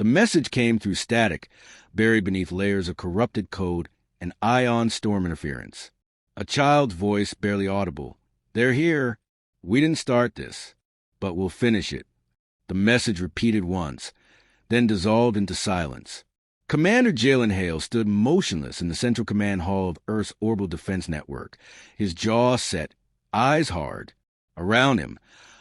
The message came through static, buried beneath layers of corrupted code and ion storm interference. A child's voice, barely audible. "They're here. We didn't start this, but we'll finish it." The message repeated once, then dissolved into silence. Commander Jalen Hale stood motionless in the central command hall of Earth's orbital defense network, his jaw set, eyes hard. Around him,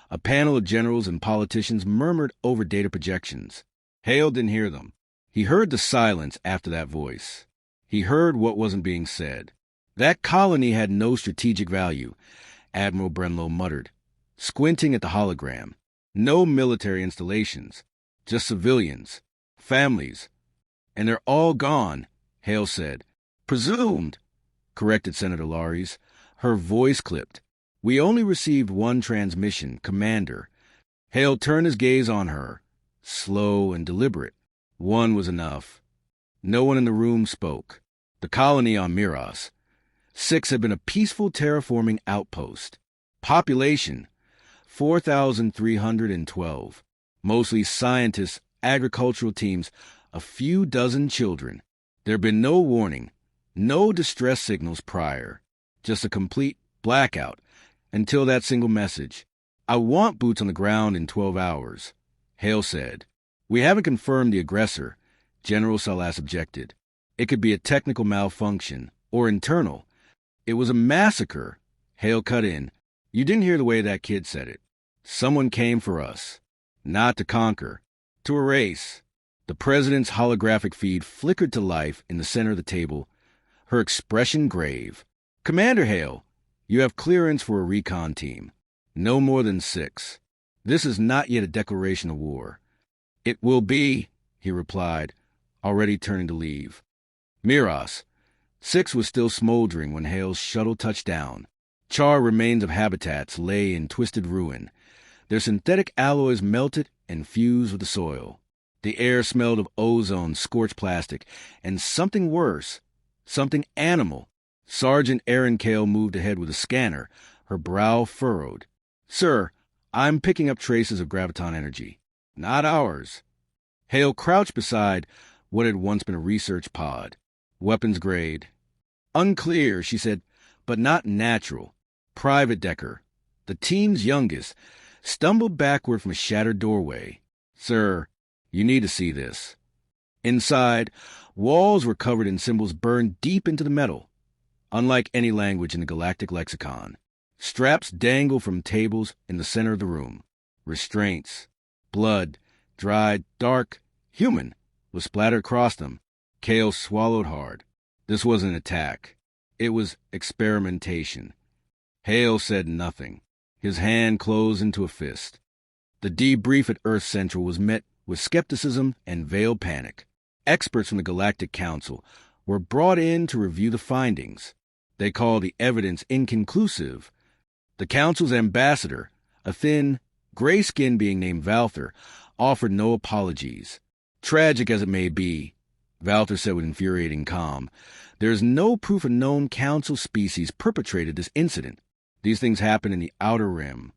a panel of generals and politicians murmured over data projections. Hale didn't hear them. He heard the silence after that voice. He heard what wasn't being said. That colony had no strategic value, Admiral Brenlow muttered, squinting at the hologram. No military installations, just civilians, families. "And they're all gone," Hale said. "Presumed," corrected Senator Laries. Her voice clipped. "We only received one transmission, Commander." Hale turned his gaze on her, slow and deliberate. One was enough. No one in the room spoke. The colony on Miras. 6 had been a peaceful terraforming outpost. Population, 4,312. Mostly scientists, agricultural teams, a few dozen children. There had been no warning, no distress signals prior. Just a complete blackout until that single message. "I want boots on the ground in 12 hours, Hale said. "We haven't confirmed the aggressor," General Salas objected. "It could be a technical malfunction, or internal. It was a massacre," Hale cut in. "You didn't hear the way that kid said it. Someone came for us. Not to conquer. To erase." The president's holographic feed flickered to life in the center of the table, her expression grave. "Commander Hale, you have clearance for a recon team. No more than 6. This is not yet a declaration of war." "It will be," he replied, already turning to leave. Miras. 6 was still smoldering when Hale's shuttle touched down. Charred remains of habitats lay in twisted ruin. Their synthetic alloys melted and fused with the soil. The air smelled of ozone, scorched plastic, and something worse, something animal. Sergeant Erin Cale moved ahead with a scanner, her brow furrowed. "Sir, I'm picking up traces of graviton energy. Not ours." Hale crouched beside what had once been a research pod. "Weapons grade." "Unclear," she said, "but not natural." Private Decker, the team's youngest, stumbled backward from a shattered doorway. "Sir, you need to see this." Inside, walls were covered in symbols burned deep into the metal, unlike any language in the galactic lexicon. Straps dangled from tables in the center of the room. Restraints. Blood, dried, dark, human, was splattered across them. Cale swallowed hard. This wasn't an attack. It was experimentation. Hale said nothing. His hand closed into a fist. The debrief at Earth Central was met with skepticism and veiled panic. Experts from the Galactic Council were brought in to review the findings. They called the evidence inconclusive. The Council's ambassador, a thin, gray-skinned being named Valther, offered no apologies. "Tragic as it may be," Valther said with infuriating calm, "there is no proof a known Council species perpetrated this incident. These things happen in the Outer Rim."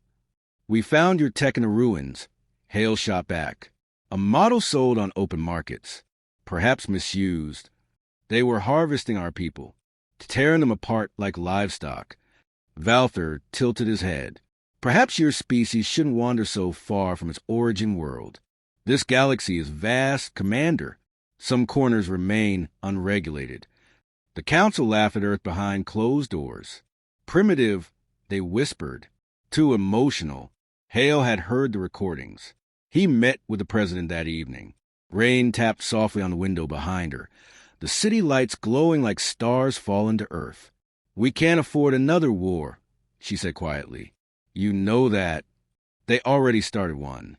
"We found your tech in the ruins," Hale shot back. "A model sold on open markets. Perhaps misused. They were harvesting our people, tearing them apart like livestock." Valther tilted his head. "Perhaps your species shouldn't wander so far from its origin world. This galaxy is vast, Commander. Some corners remain unregulated." The Council laughed at Earth behind closed doors. Primitive, they whispered. Too emotional. Hale had heard the recordings. He met with the president that evening. Rain tapped softly on the window behind her, the city lights glowing like stars fallen to earth. "We can't afford another war," she said quietly. "You know that. They already started one."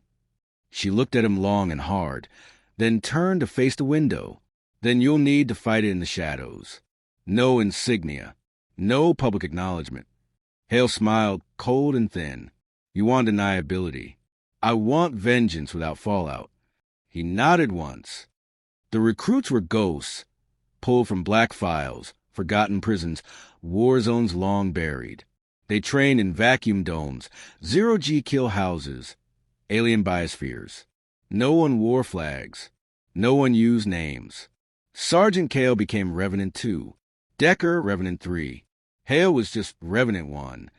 She looked at him long and hard, then turned to face the window. "Then you'll need to fight it in the shadows. No insignia. No public acknowledgement." Hale smiled, cold and thin. "You want deniability. I want vengeance without fallout." He nodded once. The recruits were ghosts, pulled from black files, forgotten prisons, war zones long buried. They trained in vacuum domes, zero-G kill houses, alien biospheres. No one wore flags. No one used names. Sergeant Kale became Revenant 2. Decker, Revenant 3. Hale was just Revenant 1.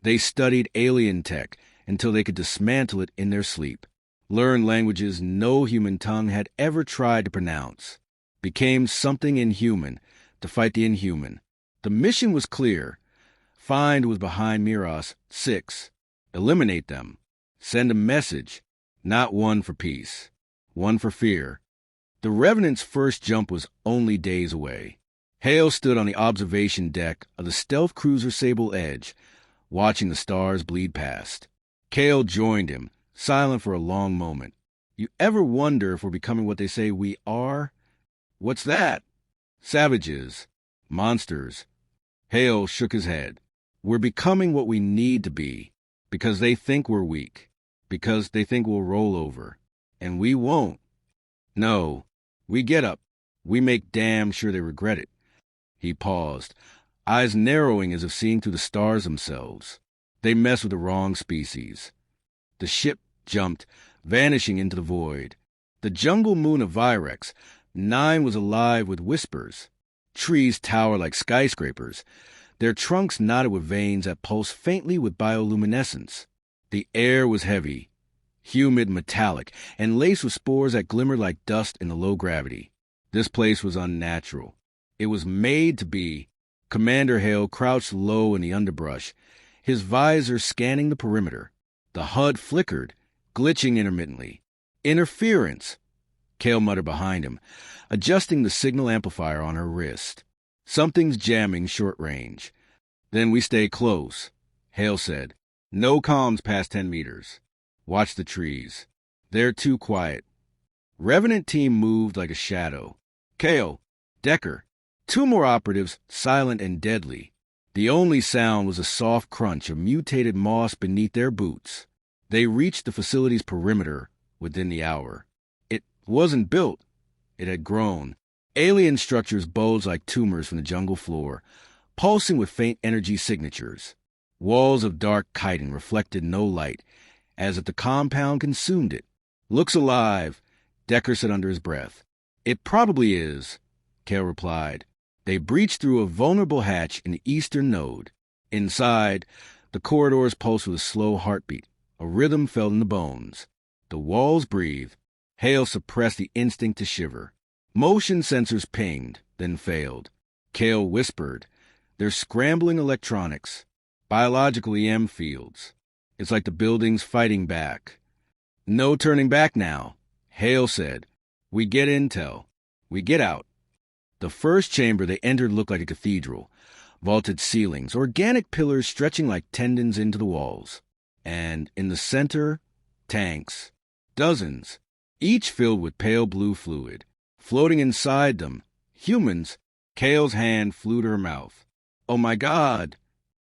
They studied alien tech until they could dismantle it in their sleep. Learned languages no human tongue had ever tried to pronounce. Became something inhuman to fight the inhuman. The mission was clear. Find was behind Miros 6. Eliminate them. Send a message. Not one for peace. One for fear. The Revenant's first jump was only days away. Hale stood on the observation deck of the stealth cruiser Sable Edge, watching the stars bleed past. Kale joined him, silent for a long moment. You ever wonder if we're becoming what they say we are? What's that? Savages. Monsters. Hale shook his head. We're becoming what we need to be, because they think we're weak, because they think we'll roll over. And we won't. No. We get up. We make damn sure they regret it. He paused, eyes narrowing as if seeing through the stars themselves. They mess with the wrong species. The ship jumped, vanishing into the void. The jungle moon of Virex, 9 was alive with whispers. Trees tower like skyscrapers. Their trunks knotted with veins that pulse faintly with bioluminescence. The air was heavy, humid, metallic, and laced with spores that glimmered like dust in the low gravity. This place was unnatural. It was made to be. Commander Hale crouched low in the underbrush, his visor scanning the perimeter. The HUD flickered, glitching intermittently. Interference, Kale muttered behind him, adjusting the signal amplifier on her wrist. Something's jamming short range. Then we stay close, Hale said. No comms past 10 meters. Watch the trees. They're too quiet. Revenant team moved like a shadow. Kale, Decker, 2 more operatives, silent and deadly. The only sound was a soft crunch of mutated moss beneath their boots. They reached the facility's perimeter within the hour. It wasn't built. It had grown. Alien structures bulged like tumors from the jungle floor, pulsing with faint energy signatures. Walls of dark chitin reflected no light, as if the compound consumed it. Looks alive, Decker said under his breath. It probably is, Kale replied. They breached through a vulnerable hatch in the eastern node. Inside, the corridors pulsed with a slow heartbeat. A rhythm felt in the bones. The walls breathed. Hale suppressed the instinct to shiver. Motion sensors pinged, then failed. Kale whispered, "They're scrambling electronics. Biological EM fields. It's like the building's fighting back." "No turning back now," Hale said. "We get intel. We get out." The first chamber they entered looked like a cathedral. Vaulted ceilings, organic pillars stretching like tendons into the walls. And in the center, tanks. Dozens, each filled with pale blue fluid. Floating inside them, humans. Kale's hand flew to her mouth. "Oh my God!"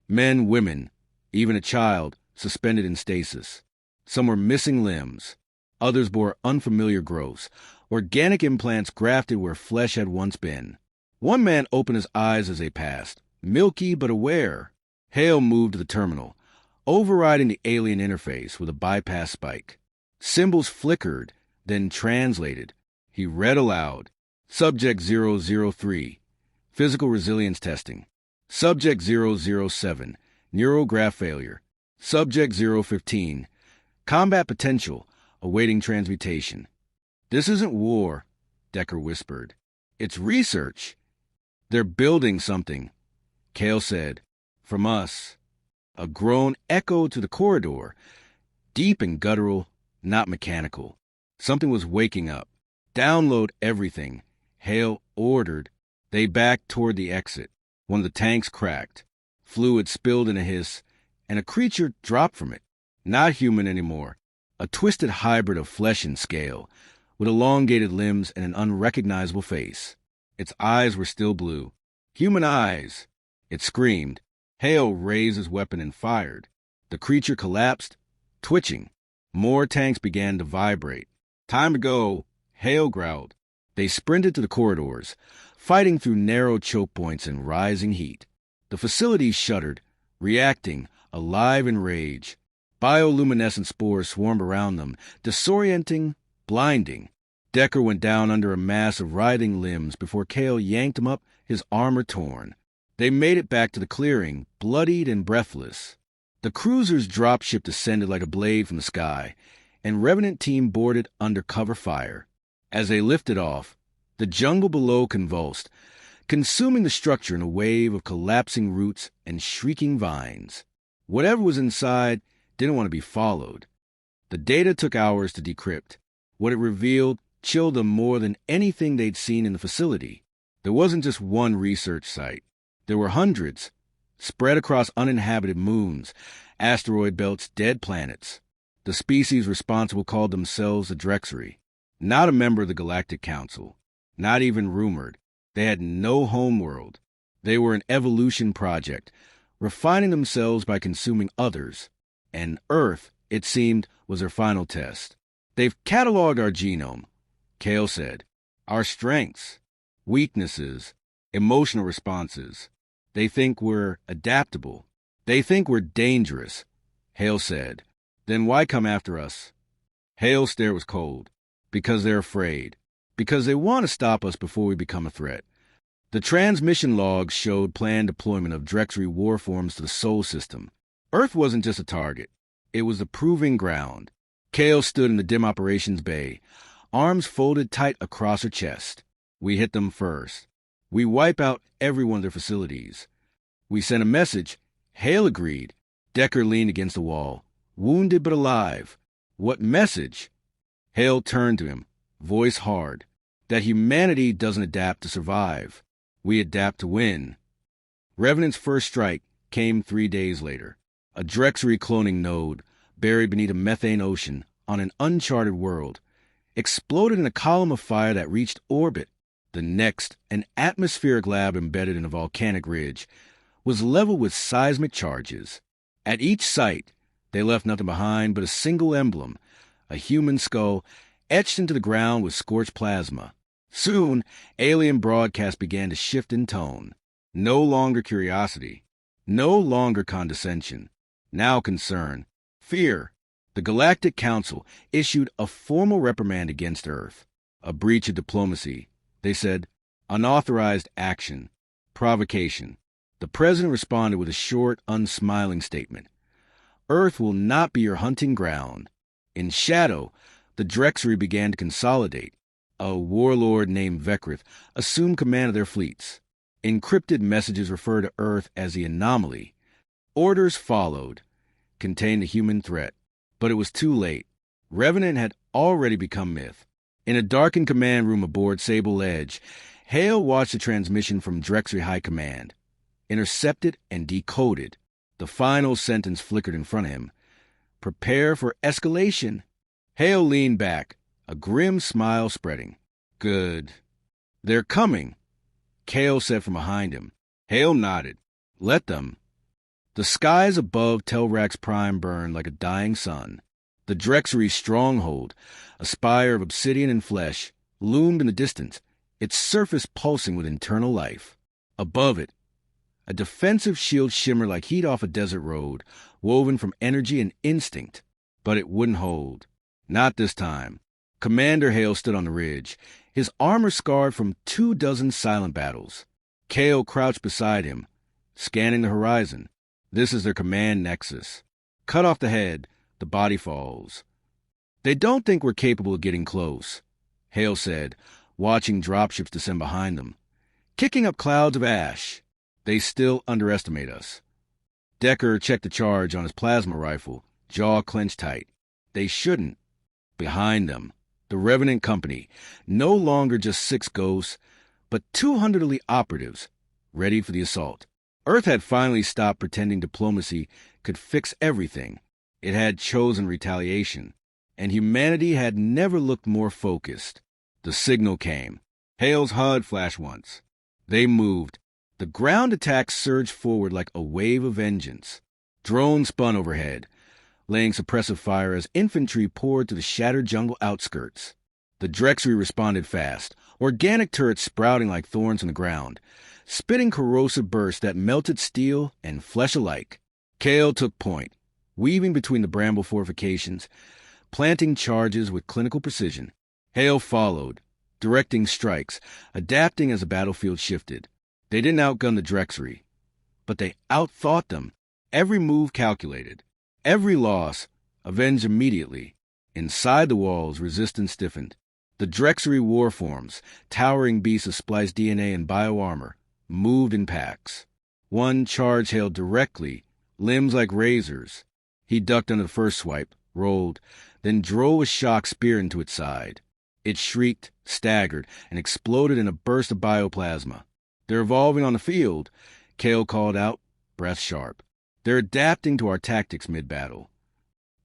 Men, women, even a child, suspended in stasis. Some were missing limbs. Others bore unfamiliar growths, organic implants grafted where flesh had once been. One man opened his eyes as they passed, milky but aware. Hale moved to the terminal, overriding the alien interface with a bypass spike. Symbols flickered, then translated. He read aloud. Subject 003, physical resilience testing. Subject 007, neural graft failure. Subject 015, combat potential, awaiting transmutation. "This isn't war," Decker whispered. "It's research." "They're building something," Kale said. "From us." A groan echoed to the corridor, deep and guttural, not mechanical. Something was waking up. "Download everything," Hale ordered. They backed toward the exit. One of the tanks cracked. Fluid spilled in a hiss, and a creature dropped from it. Not human anymore. A twisted hybrid of flesh and scale, with elongated limbs and an unrecognizable face. Its eyes were still blue. Human eyes! It screamed. Hale raised his weapon and fired. The creature collapsed, twitching. More tanks began to vibrate. "Time to go," Hale growled. They sprinted to the corridors, fighting through narrow choke points and rising heat. The facility shuddered, reacting, alive in rage. Bioluminescent spores swarmed around them, disorienting, blinding. Decker went down under a mass of writhing limbs before Kale yanked him up, his armor torn. They made it back to the clearing, bloodied and breathless. The cruiser's dropship descended like a blade from the sky, and Revenant team boarded under cover fire. As they lifted off, the jungle below convulsed, consuming the structure in a wave of collapsing roots and shrieking vines. Whatever was inside didn't want to be followed. The data took hours to decrypt. What it revealed chilled them more than anything they'd seen in the facility. There wasn't just one research site. There were hundreds, spread across uninhabited moons, asteroid belts, dead planets. The species responsible called themselves the Drexery, not a member of the Galactic Council, not even rumored. They had no homeworld. They were an evolution project, refining themselves by consuming others. And Earth, it seemed, was their final test. They've cataloged our genome, Kale said. Our strengths, weaknesses, emotional responses. They think we're adaptable. They think we're dangerous, Hale said. Then why come after us? Hale's stare was cold. Because they're afraid. Because they want to stop us before we become a threat. The transmission logs showed planned deployment of Drexery warforms to the Sol system. Earth wasn't just a target. It was the proving ground. Kale stood in the dim operations bay, arms folded tight across her chest. We hit them first. We wipe out every one of their facilities. We sent a message. Hale agreed. Decker leaned against the wall, wounded but alive. What message? Hale turned to him, voice hard. That humanity doesn't adapt to survive. We adapt to win. Revenant's first strike came 3 days later. A Drexery cloning node, buried beneath a methane ocean on an uncharted world, exploded in a column of fire that reached orbit. The next, an atmospheric lab embedded in a volcanic ridge, was leveled with seismic charges. At each site, they left nothing behind but a single emblem, a human skull etched into the ground with scorched plasma. Soon, alien broadcasts began to shift in tone. No longer curiosity, no longer condescension, now concern, fear. The Galactic Council issued a formal reprimand against Earth, a breach of diplomacy. They said, unauthorized action, provocation. The president responded with a short, unsmiling statement. Earth will not be your hunting ground. In shadow, the Drexery began to consolidate. A warlord named Vekrith assumed command of their fleets. Encrypted messages refer to Earth as the anomaly. Orders followed, contained the human threat. But it was too late. Revenant had already become myth. In a darkened command room aboard Sable Edge, Hale watched the transmission from Drexery High Command. Intercepted and decoded. The final sentence flickered in front of him. Prepare for escalation. Hale leaned back, a grim smile spreading. Good. They're coming, Kale said from behind him. Hale nodded. Let them. The skies above Telrax Prime burned like a dying sun. The Drexery stronghold, a spire of obsidian and flesh, loomed in the distance, its surface pulsing with internal life. Above it, a defensive shield shimmered like heat off a desert road, woven from energy and instinct. But it wouldn't hold. Not this time. Commander Hale stood on the ridge, his armor scarred from 24 silent battles. Kale crouched beside him, scanning the horizon. This is their command nexus. Cut off the head, the body falls. They don't think we're capable of getting close, Hale said, watching dropships descend behind them. Kicking up clouds of ash. They still underestimate us. Decker checked the charge on his plasma rifle, jaw clenched tight. They shouldn't. Behind them, the Revenant Company, no longer just 6 ghosts, but 200 elite operatives, ready for the assault. Earth had finally stopped pretending diplomacy could fix everything. It had chosen retaliation, and humanity had never looked more focused. The signal came. Hale's HUD flashed once. They moved. The ground attack surged forward like a wave of vengeance. Drones spun overhead, laying suppressive fire as infantry poured to the shattered jungle outskirts. The Drexery responded fast, organic turrets sprouting like thorns in the ground, spitting corrosive bursts that melted steel and flesh alike. Kale took point, weaving between the bramble fortifications, planting charges with clinical precision. Hale followed, directing strikes, adapting as the battlefield shifted. They didn't outgun the Drexery, but they outthought them. Every move calculated, every loss avenged immediately. Inside the walls, resistance stiffened. The Drexery war forms, towering beasts of spliced DNA and bioarmor, moved in packs. One charged Hale directly, limbs like razors. He ducked under the first swipe, rolled, then drove a shock spear into its side. It shrieked, staggered, and exploded in a burst of bioplasma. "They're evolving on the field," Cale called out, breath sharp. "They're adapting to our tactics mid-battle."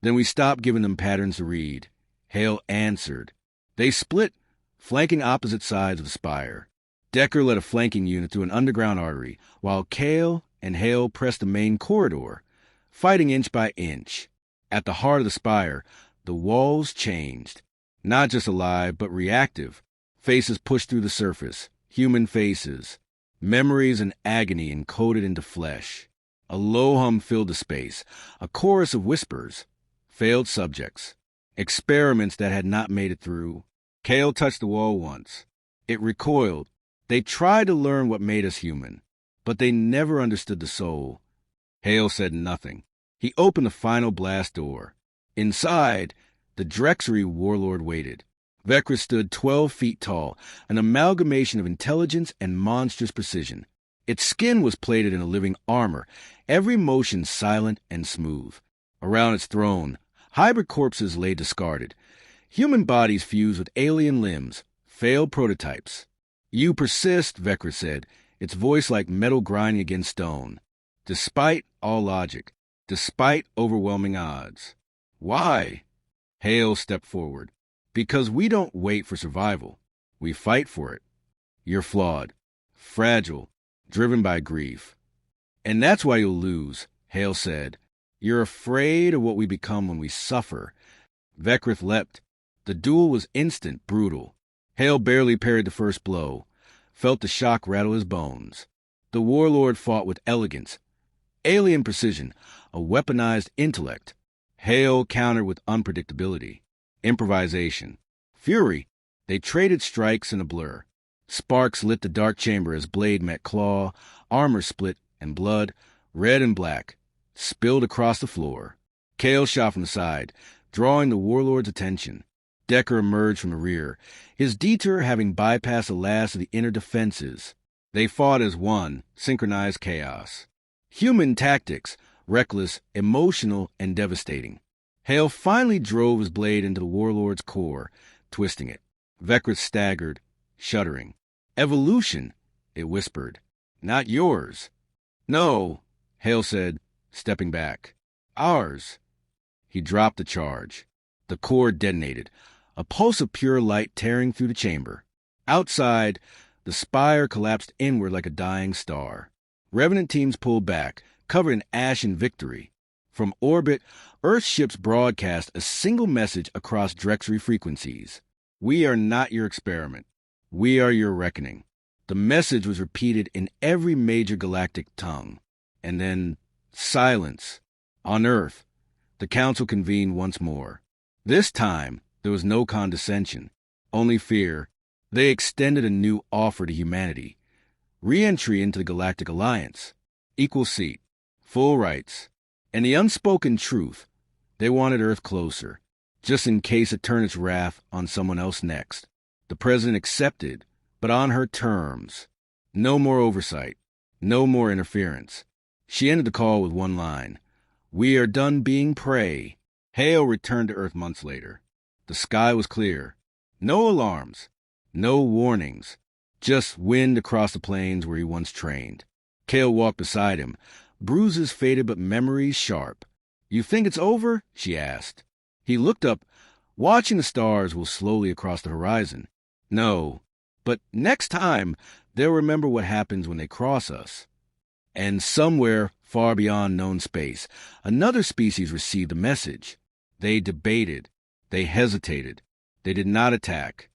Then we stopped giving them patterns to read. Hale answered. They split, flanking opposite sides of the spire. Decker led a flanking unit through an underground artery, while Cale and Hale pressed the main corridor, fighting inch by inch. At the heart of the spire, the walls changed. Not just alive, but reactive. Faces pushed through the surface, human faces. Memories and agony encoded into flesh. A low hum filled the space, a chorus of whispers. Failed subjects. Experiments that had not made it through. Cale touched the wall once. It recoiled. They tried to learn what made us human, but they never understood the soul. Hale said nothing. He opened the final blast door. Inside, the Drexery warlord waited. Vecris stood 12 feet tall, an amalgamation of intelligence and monstrous precision. Its skin was plated in a living armor, every motion silent and smooth. Around its throne, hybrid corpses lay discarded. Human bodies fused with alien limbs, failed prototypes. "You persist," Vecris said, its voice like metal grinding against stone. "Despite all logic, despite overwhelming odds." "Why?" Hale stepped forward. "Because we don't wait for survival. We fight for it. You're flawed, fragile, driven by grief. And that's why you'll lose," Hale said. "You're afraid of what we become when we suffer." Vecris leapt. The duel was instant, brutal. Hale barely parried the first blow, felt the shock rattle his bones. The warlord fought with elegance, alien precision, a weaponized intellect. Hale countered with unpredictability, improvisation, fury. They traded strikes in a blur. Sparks lit the dark chamber as blade met claw, armor split, and blood, red and black, spilled across the floor. Cale shot from the side, drawing the warlord's attention. Decker emerged from the rear, his detour having bypassed the last of the inner defenses. They fought as one, synchronized chaos. Human tactics, reckless, emotional, and devastating. Hale finally drove his blade into the warlord's core, twisting it. Vecris staggered, shuddering. "Evolution," it whispered. "Not yours." "No," Hale said, stepping back. "Ours." He dropped the charge. The core detonated, a pulse of pure light tearing through the chamber. Outside, the spire collapsed inward like a dying star. Revenant teams pulled back, covered in ash and victory. From orbit, Earth ships broadcast a single message across Drexery frequencies. "We are not your experiment. We are your reckoning." The message was repeated in every major galactic tongue. And then, silence. On Earth, the Council convened once more. This time, there was no condescension, only fear. They extended a new offer to humanity. Re-entry into the Galactic Alliance. Equal seat. Full rights. And the unspoken truth. They wanted Earth closer, just in case it turned its wrath on someone else next. The President accepted, but on her terms. No more oversight. No more interference. She ended the call with one line. "We are done being prey." Hale returned to Earth months later. The sky was clear. No alarms. No warnings. Just wind across the plains where he once trained. Cale walked beside him. Bruises faded but memories sharp. "You think it's over?" she asked. He looked up, watching the stars roll slowly across the horizon. "No. But next time, they'll remember what happens when they cross us." And somewhere far beyond known space, another species received a message. They debated. They hesitated. They did not attack.